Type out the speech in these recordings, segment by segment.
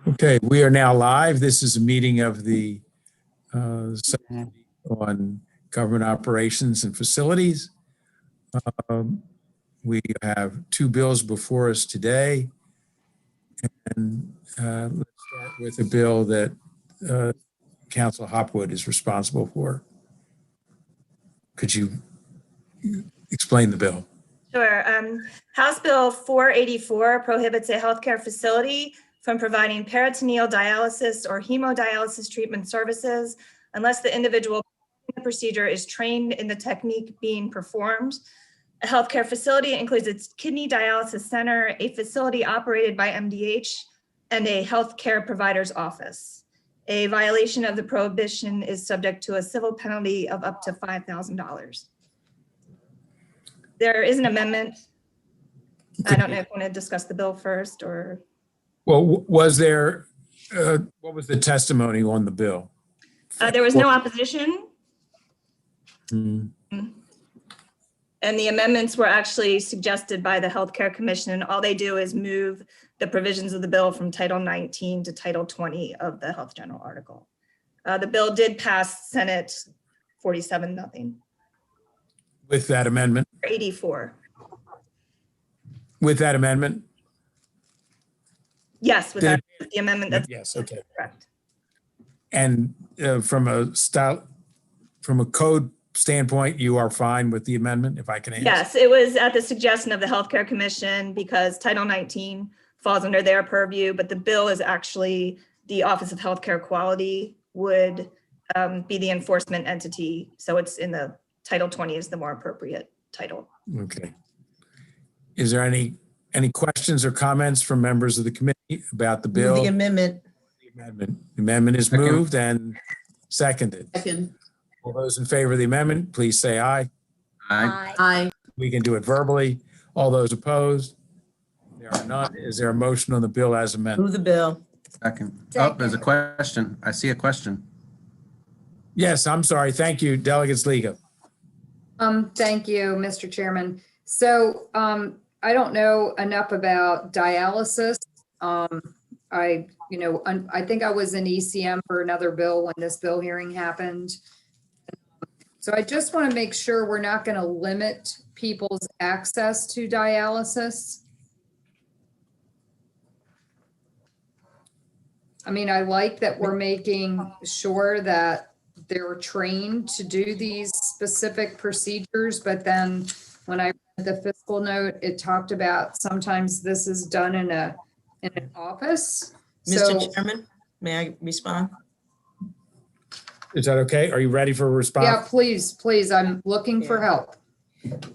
Okay, we are now live. This is a meeting of the Subcommittee on Government Operations and Facilities. We have two bills before us today. And let's start with a bill that Council Hopwood is responsible for. Could you explain the bill? Sure. House Bill 484 prohibits a healthcare facility from providing peritoneal dialysis or hemodialysis treatment services unless the individual in the procedure is trained in the technique being performed. A healthcare facility includes its kidney dialysis center, a facility operated by MDH, and a healthcare provider's office. A violation of the prohibition is subject to a civil penalty of up to $5,000. There is an amendment. I don't know if you want to discuss the bill first or. Well, was there, what was the testimony on the bill? There was no opposition. Mm. And the amendments were actually suggested by the Healthcare Commission. All they do is move the provisions of the bill from Title 19 to Title 20 of the Health General article. The bill did pass Senate 47-0. With that amendment? 84. With that amendment? Yes, with that, the amendment. That's yes, okay. Correct. And from a code standpoint, you are fine with the amendment, if I can answer? Yes, it was at the suggestion of the Healthcare Commission because Title 19 falls under their purview, but the bill is actually the Office of Healthcare Quality would be the enforcement entity. So it's in the Title 20 is the more appropriate title. Okay. Is there any questions or comments from members of the committee about the bill? The amendment. The amendment is moved and seconded. Second. All those in favor of the amendment, please say aye. Aye. Aye. We can do it verbally. All those opposed? There are none. Is there a motion on the bill as amended? Move the bill. Second. Oh, there's a question. I see a question. Yes, I'm sorry. Thank you, Delegate Sligo. Thank you, Mr. Chairman. So I don't know enough about dialysis. I think I was in ECM for another bill when this bill hearing happened. So I just want to make sure we're not going to limit people's access to dialysis. I mean, I like that we're making sure that they're trained to do these specific procedures, but then when I read the fiscal note, it talked about sometimes this is done in an office. Mr. Chairman, may I respond? Is that okay? Are you ready for a response? Yeah, please. I'm looking for help.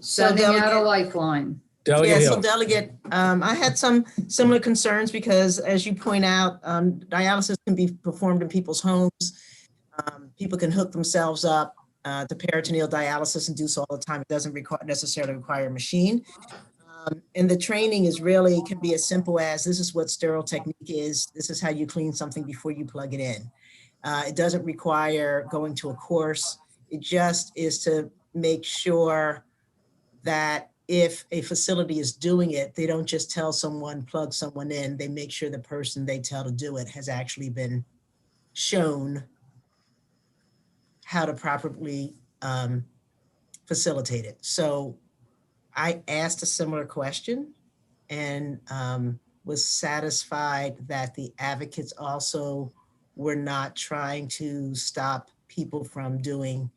Sending out a lifeline. Delegate Hill. So Delegate, I had some similar concerns because as you point out, dialysis can be performed in people's homes. People can hook themselves up to peritoneal dialysis and do so all the time. It doesn't necessarily require a machine. And the training is really can be as simple as this is what sterile technique is. This is how you clean something before you plug it in. It doesn't require going to a course. It just is to make sure that if a facility is doing it, they don't just tell someone, plug someone in. They make sure the person they tell to do it has actually been shown how to properly facilitate it. So I asked a similar question and was satisfied that the advocates also were not trying to stop people from doing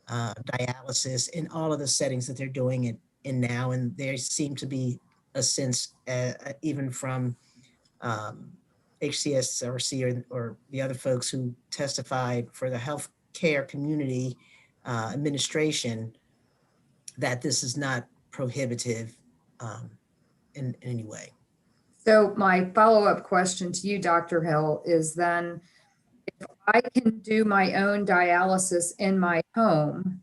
dialysis in all of the settings that they're doing it in now. And there seemed to be a sense, even from HCSRC or the other folks who testified for the healthcare community administration, that this is not prohibitive in any way. So my follow-up question to you, Dr. Hill, is then if I can do my own dialysis in my home,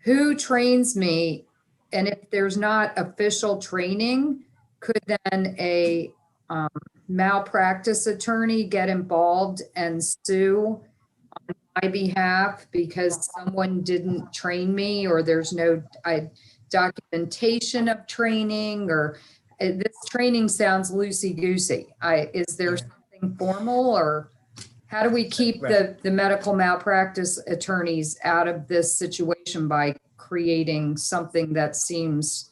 who trains me? And if there's not official training, could then a malpractice attorney get involved and sue on my behalf because someone didn't train me or there's no documentation of training, or this training sounds loosey-goosey. Is there something informal, or how do we keep the medical malpractice attorneys out of this situation by creating something that seems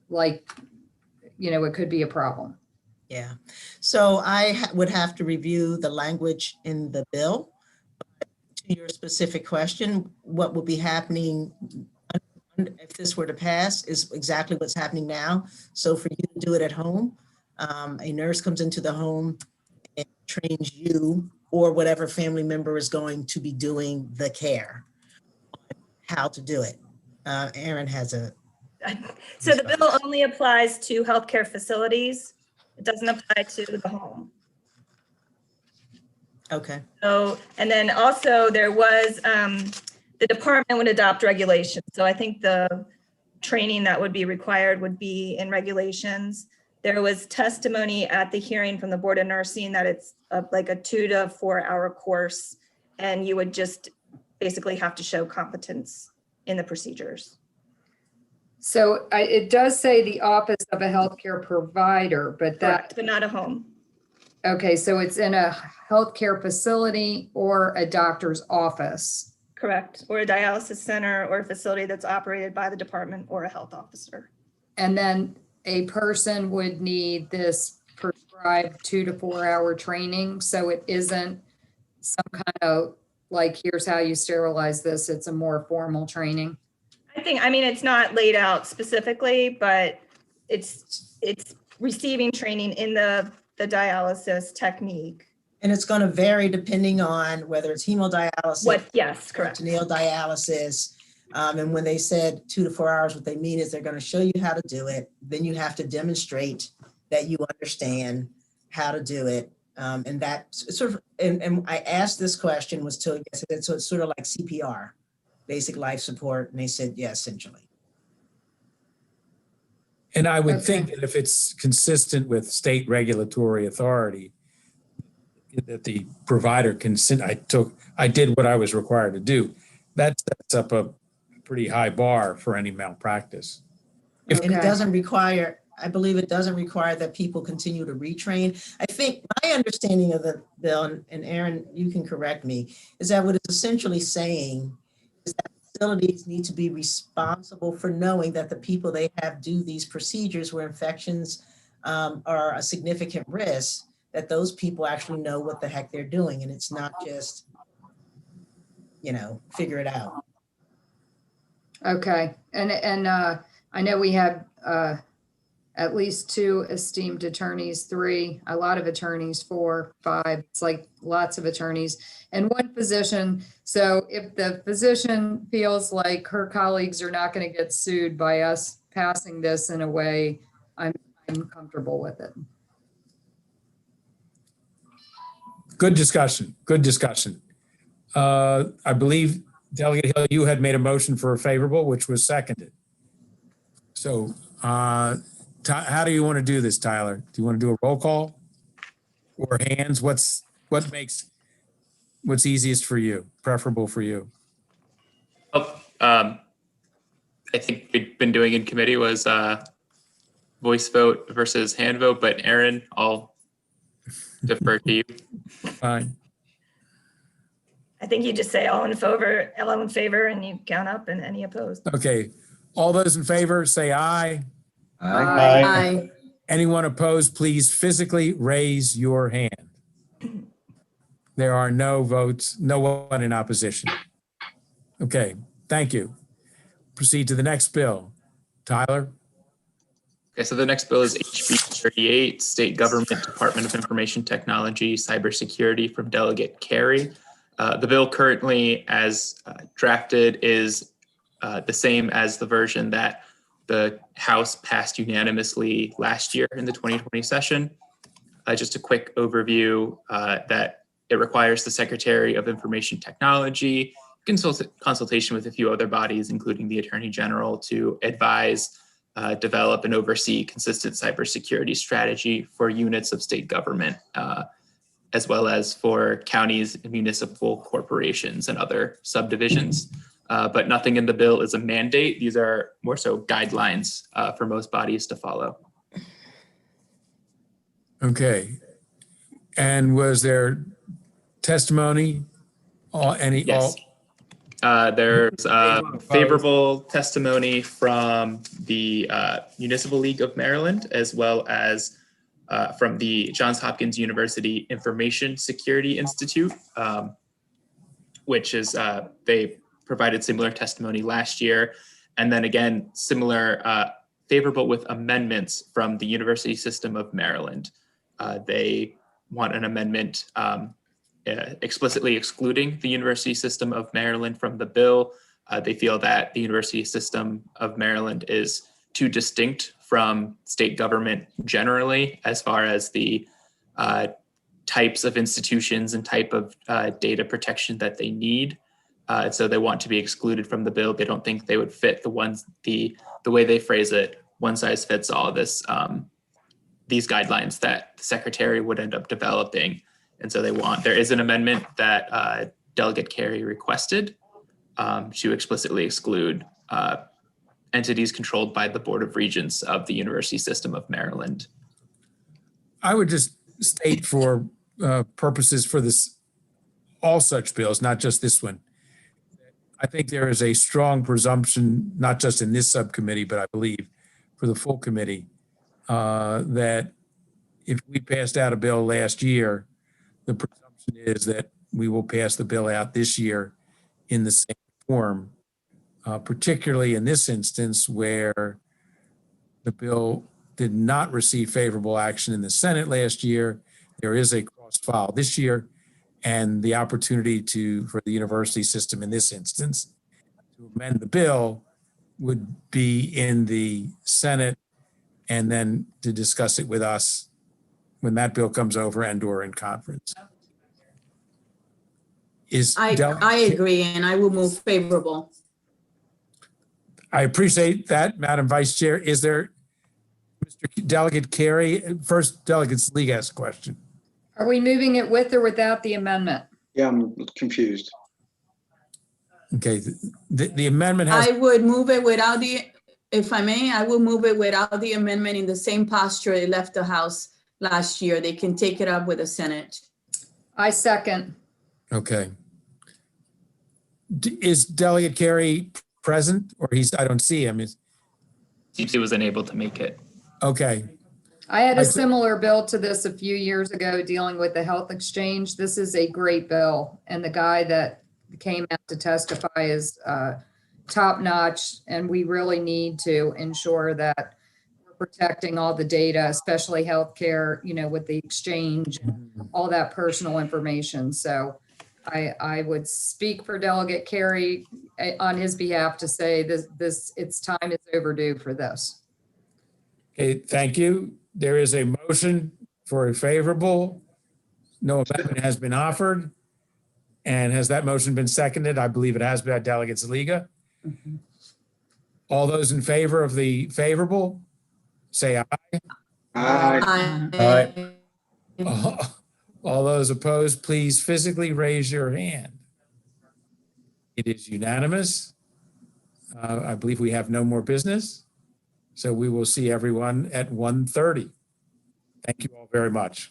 like, it could be a problem? Yeah, so I would have to review the language in the bill. To your specific question, what will be happening if this were to pass is exactly what's happening now. So for you to do it at home, a nurse comes into the home and trains you or whatever family member is going to be doing the care, how to do it. Aaron has a. So the bill only applies to healthcare facilities. It doesn't apply to the home. Okay. So, and then also there was, the department would adopt regulations. So I think the training that would be required would be in regulations. There was testimony at the hearing from the Board of Nursing that it's like a 2 to 4 hour course, and you would just basically have to show competence in the procedures. So it does say the office of a healthcare provider, but Correct, but not a home. okay, so it's in a healthcare facility or a doctor's office. Correct, or a dialysis center or a facility that's operated by the department or a health officer. And then a person would need this prescribed 2 to 4 hour training. So it isn't some kind of like, here's how you sterilize this. It's a more formal training. I mean, it's not laid out specifically, but it's receiving training in the dialysis technique. And it's going to vary depending on whether it's hemodialysis. Yes, correct. Peritoneal dialysis. And when they said 2 to 4 hours, what they mean is they're going to show you how to do it. Then you have to demonstrate that you understand how to do it. And that sort of, and I asked this question was to, so it's sort of like CPR, basic life support. And they said, yeah, essentially. And I would Okay. think that if it's consistent with state regulatory authority, that the provider can I did what I was required to do. That sets up a pretty high bar for any malpractice. And it Okay. doesn't require, I believe it doesn't require that people continue to retrain. I think my understanding of the bill, and Aaron, you can correct me, is that what it's essentially saying is that facilities need to be responsible for knowing that the people they have do these procedures where infections are a significant risk, that those people actually know what the heck they're doing. And it's not just, figure it out. Okay. And I know we have at least 2 esteemed attorneys, 3, a lot of attorneys, 4, 5, it's like lots of attorneys, and 1 physician. So if the physician feels like her colleagues are not going to get sued by us passing this in a way, I'm comfortable with it. Good discussion. Good discussion. I believe Delegate Hill, you had made a motion for a favorable, which was seconded. So how do you want to do this, Tyler? Do you want to do a roll call or hands? What's easiest for you, preferable for you? I think we've been doing in committee was voice vote versus hand vote, but Aaron, I'll defer to you. Fine. I think you just say all in favor, and you count up, and any opposed. Okay. All those in favor, say aye. Aye. Anyone opposed, please physically raise your hand. There are no votes, no one in opposition. Okay, thank you. Proceed to the next bill. Tyler? Okay, so the next bill is HB 38, State Government Department of Information Technology, Cybersecurity, from Delegate Carey. The bill currently, as drafted, is the same as the version that the House passed unanimously last year in the 2020 session. Just a quick overview that it requires the Secretary of Information Technology, consultation with a few other bodies, including the Attorney General, to advise, develop, and oversee consistent cybersecurity strategy for units of state government, as well as for counties, municipal corporations, and other subdivisions. But nothing in the bill is a mandate. These are more so guidelines for most bodies to follow. Okay. And was there testimony? Yes. There's favorable testimony from the Municipal League of Maryland, as well as from the Johns Hopkins University Information Security Institute, which is, they provided similar testimony last year. And then again, similar favorable with amendments from the University System of Maryland. They want an amendment explicitly excluding the University System of Maryland from the bill. They feel that the University System of Maryland is too distinct from state government generally, as far as the types of institutions and type of data protection that they need. So they want to be excluded from the bill. They don't think they would fit the way they phrase it, one size fits all, these guidelines that the secretary would end up developing. And so there is an amendment that Delegate Carey requested to explicitly exclude entities controlled by the Board of Regents of the University System of Maryland. I would just state for purposes for this, all such bills, not just this one. I think there is a strong presumption, not just in this subcommittee, but I believe for the full committee, that if we passed out a bill last year, the presumption is that we will pass the bill out this year in the same form, particularly in this instance where the bill did not receive favorable action in the Senate last year. There is a cross file this year, and the opportunity for the university system in this instance to amend the bill would be in the Senate, and then to discuss it with us when that bill comes over and/or in conference. I agree, and I will move favorable. I appreciate that, Madam Vice Chair. Is there, Mr. Delegate Carey, first Delegate's League has a question. Are we moving it with or without the amendment? Yeah, I'm confused. Okay, the amendment has. I would move it without if I may, I will move it without the amendment in the same posture it left the House last year. They can take it up with the Senate. I second. Okay. Is Delegate Carey present, or I don't see him. He was unable to make it. Okay. I had a similar bill to this a few years ago dealing with the health exchange. This is a great bill, and the guy that came out to testify is top notch, and we really need to ensure that we're protecting all the data, especially healthcare, with the exchange, all that personal information. So I would speak for Delegate Carey on his behalf to say its time is overdue for this. Okay, thank you. There is a motion for a favorable. No amendment has been offered. And has that motion been seconded? I believe it has been by Delegate Zaliga. All those in favor of the favorable, say aye. Aye. All those opposed, please physically raise your hand. It is unanimous. I believe we have no more business. So we will see everyone at 1:30. Thank you all very much.